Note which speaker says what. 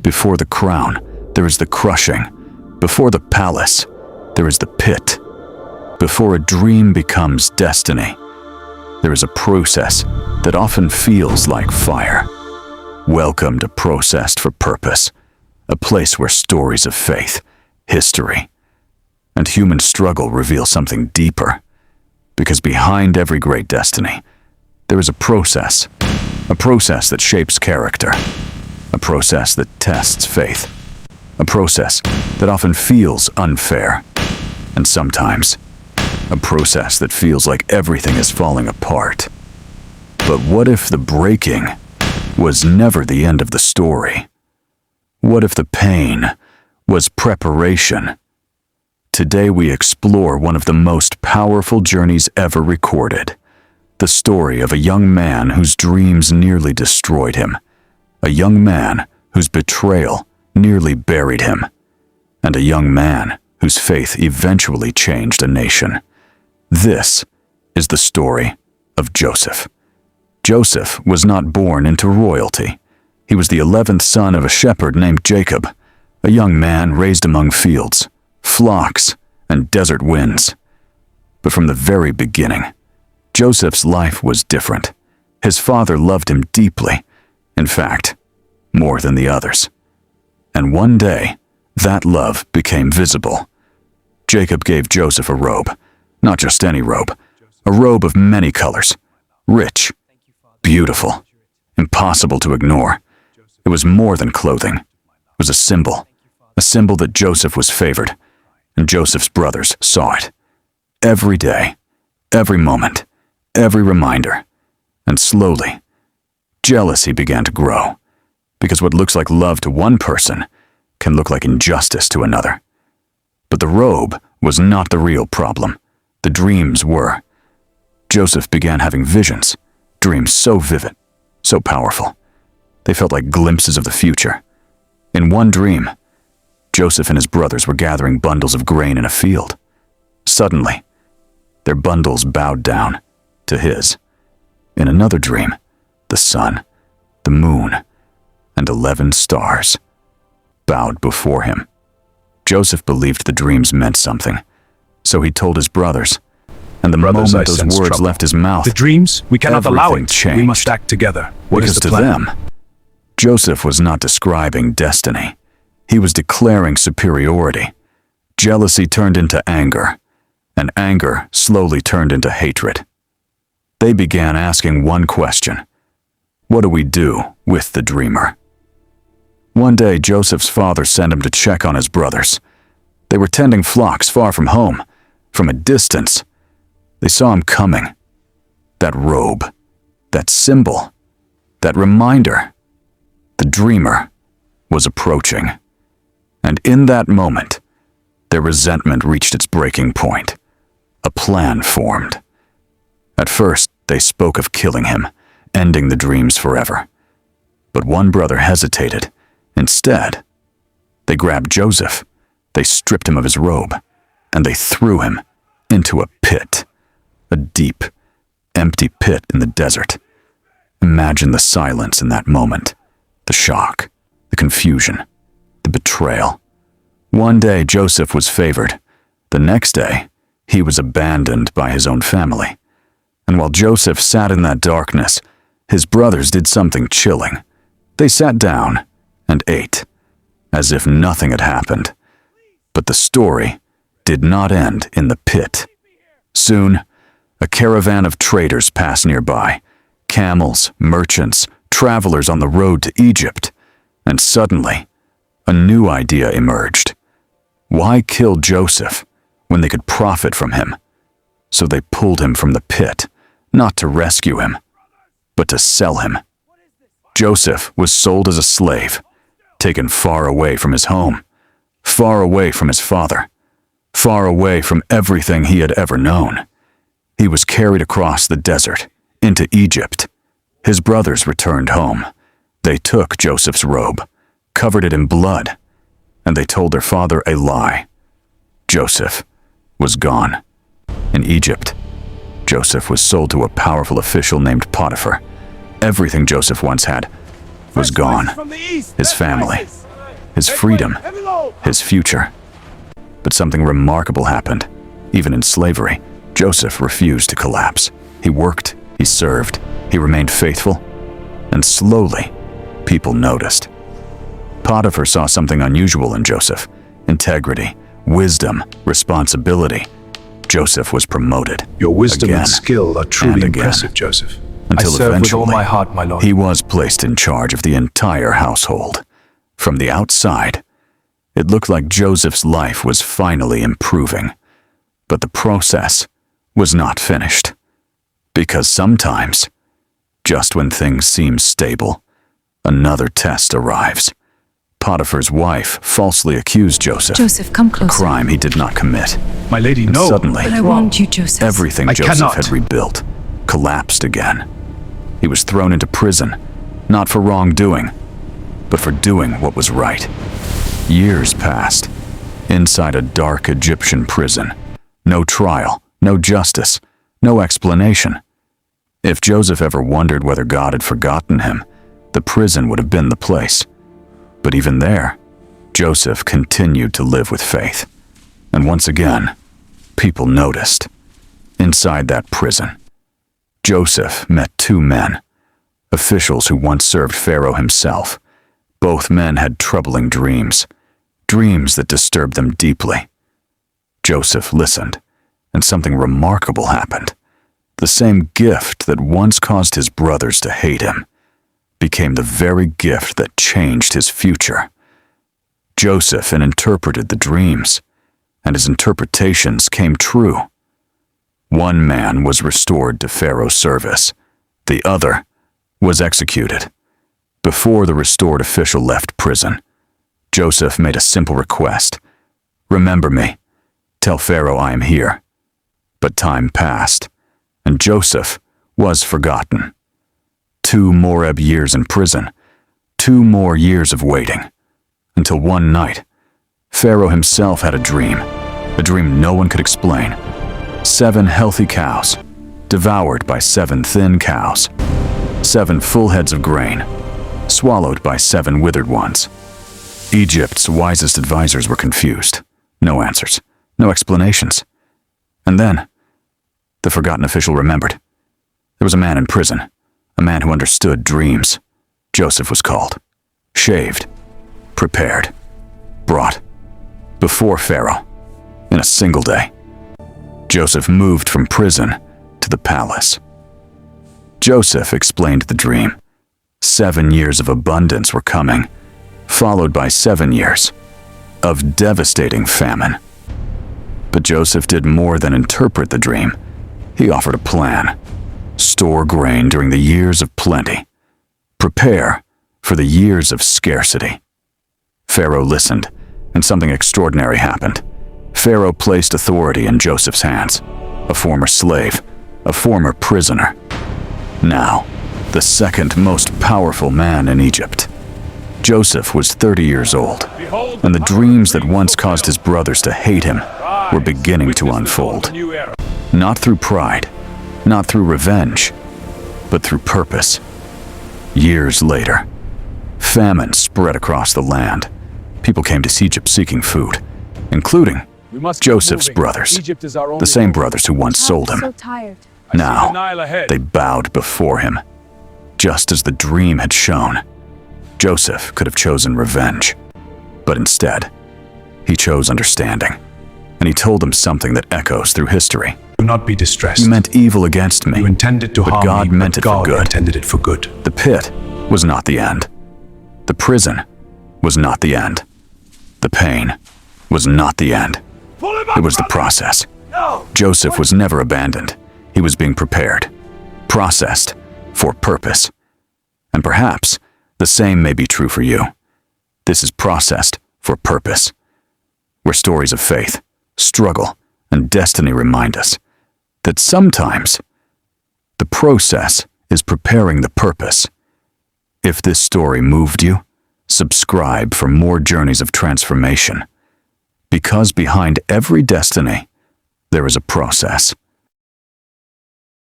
Speaker 1: Before the crown, there is the crushing. Before the palace, there is the pit. Before a dream becomes destiny, there is a process that often feels like fire. Welcome to Processed for Purpose, a place where stories of faith, history, and human struggle reveal something deeper. Because behind every great destiny, there is a process that shapes character, a process that tests faith, a process that often feels unfair, and sometimes a process that feels like everything is falling apart. But what if the breaking was never the end of the story? What if the pain was preparation? Today we explore one of the most powerful journeys ever recorded. The story of a young man whose dreams nearly destroyed him. A young man whose betrayal nearly buried him. And a young man whose faith eventually changed a nation. This is the story of Joseph. Joseph was not born into royalty. He was the 11th son of a shepherd named Jacob, a young man raised among fields, flocks, and desert winds. But from the very beginning, Joseph's life was different. His father loved him deeply, in fact, more than the others. And one day, that love became visible. Jacob gave Joseph a robe, not just any robe, a robe of many colors, rich, beautiful, impossible to ignore. It was more than clothing. It was a symbol that Joseph was favored, and Joseph's brothers saw it. Every day, every moment, every reminder. And slowly, jealousy began to grow, because what looks like love to one person can look like injustice to another. But the robe was not the real problem. The dreams were. Joseph began having visions, dreams so vivid, so powerful. They felt like glimpses of the future. In one dream, Joseph and his brothers were gathering bundles of grain in a field. Suddenly, their bundles bowed down to his. In another dream, the sun, the moon, and 11 stars bowed before him. Joseph believed the dreams meant something, so he told his brothers, and the moment those words left his mouth,
Speaker 2: the dreams, we cannot allow it.
Speaker 1: Changed.
Speaker 2: We must act together. What is the plan?
Speaker 1: To them, Joseph was not describing destiny. He was declaring superiority. Jealousy turned into anger, and anger slowly turned into hatred. They began asking one question: what do we do with the dreamer? One day, Joseph's father sent him to check on his brothers. They were tending flocks far from home. From a distance, they saw him coming. That robe, that symbol, that reminder. The dreamer was approaching. And in that moment, their resentment reached its breaking point. A plan formed. At first, they spoke of killing him, ending the dreams forever. But one brother hesitated. Instead, they grabbed Joseph, they stripped him of his robe, and they threw him into a pit. A deep, empty pit in the desert. Imagine the silence in that moment. The shock, the confusion, the betrayal. One day, Joseph was favored. The next day, he was abandoned by his own family. And while Joseph sat in that darkness, his brothers did something chilling. They sat down and ate, as if nothing had happened. But the story did not end in the pit. Soon, a caravan of traders passed nearby, camels, merchants, travelers on the road to Egypt, and suddenly, a new idea emerged. Why kill Joseph when they could profit from him? So they pulled him from the pit, not to rescue him, but to sell him. Joseph was sold as a slave, taken far away from his home, far away from his father, far away from everything he had ever known. He was carried across the desert, into Egypt. His brothers returned home. They took Joseph's robe, covered it in blood, and they told their father a lie. Joseph was gone. In Egypt, Joseph was sold to a powerful official named Potiphar. Everything Joseph once had was gone. His family, his freedom, his future. But something remarkable happened. Even in slavery, Joseph refused to collapse. He worked, he served, he remained faithful, and slowly, people noticed. Potiphar saw something unusual in Joseph: integrity, wisdom, responsibility. Joseph was promoted.
Speaker 2: Your wisdom
Speaker 1: again
Speaker 2: and skill are truly
Speaker 1: and again,
Speaker 2: impressive, Joseph.
Speaker 1: until
Speaker 2: I serve
Speaker 1: eventually
Speaker 2: with all my heart, my lord.
Speaker 1: he was placed in charge of the entire household. From the outside, it looked like Joseph's life was finally improving. But the process was not finished. Because sometimes, just when things seem stable, another test arrives. Potiphar's wife falsely accused Joseph.
Speaker 3: Joseph, come
Speaker 1: A
Speaker 3: closer.
Speaker 1: crime he did not commit.
Speaker 2: My lady,
Speaker 1: And
Speaker 2: no.
Speaker 1: suddenly,
Speaker 3: But I want you, Joseph.
Speaker 1: everything
Speaker 2: I
Speaker 1: Joseph
Speaker 2: cannot.
Speaker 1: had rebuilt collapsed again. He was thrown into prison, not for wrongdoing, but for doing what was right. Years passed, inside a dark Egyptian prison. No trial, no justice, no explanation. If Joseph ever wondered whether God had forgotten him, the prison would have been the place. But even there, Joseph continued to live with faith. And once again, people noticed. Inside that prison, Joseph met two men, officials who once served Pharaoh himself. Both men had troubling dreams that disturbed them deeply. Joseph listened, and something remarkable happened. The same gift that once caused his brothers to hate him became the very gift that changed his future. Joseph interpreted the dreams, and his interpretations came true. One man was restored to Pharaoh's service. The other was executed. Before the restored official left prison, Joseph made a simple request: "Remember me. Tell Pharaoh I am here." But time passed, and Joseph was forgotten. 2 more years in prison, 2 more years of waiting, until one night, Pharaoh himself had a dream no one could explain. 7 healthy cows, devoured by 7 thin cows. 7 full heads of grain, swallowed by 7 withered ones. Egypt's wisest advisors were confused. No answers, no explanations. And then, the forgotten official remembered. There was a man in prison, a man who understood dreams. Joseph was called, shaved, prepared, brought before Pharaoh in a single day. Joseph moved from prison to the palace. Joseph explained the dream. 7 years of abundance were coming, followed by 7 years of devastating famine. But Joseph did more than interpret the dream. He offered a plan. Store grain during the years of plenty. Prepare for the years of scarcity. Pharaoh listened, and something extraordinary happened. Pharaoh placed authority in Joseph's hands, a former slave, a former prisoner. Now, the second most powerful man in Egypt. Joseph was 30 years old, and the dreams that once caused his brothers to hate him were beginning to unfold. Not through pride, not through revenge, but through purpose. Years later, famine spread across the land. People came to Egypt seeking food, including Joseph's brothers, the same brothers who once sold him. Now, they bowed before him. Just as the dream had shown, Joseph could have chosen revenge, but instead, he chose understanding. And he told them something that echoes through history.
Speaker 2: Do not be distressed.
Speaker 1: You meant evil against me,
Speaker 2: You intended to
Speaker 1: but
Speaker 2: harm
Speaker 1: God
Speaker 2: me,
Speaker 1: meant
Speaker 2: but
Speaker 1: it for
Speaker 2: God
Speaker 1: good.
Speaker 2: intended it for good.
Speaker 1: The pit was not the end. The prison was not the end. The pain was not the end. It was the process. Joseph was never abandoned. He was being prepared, processed, for purpose. And perhaps the same may be true for you. This is processed for purpose, where stories of faith, struggle, and destiny remind us that sometimes the process is preparing the purpose. If this story moved you, subscribe for more journeys of transformation. Because behind every destiny, there is a process.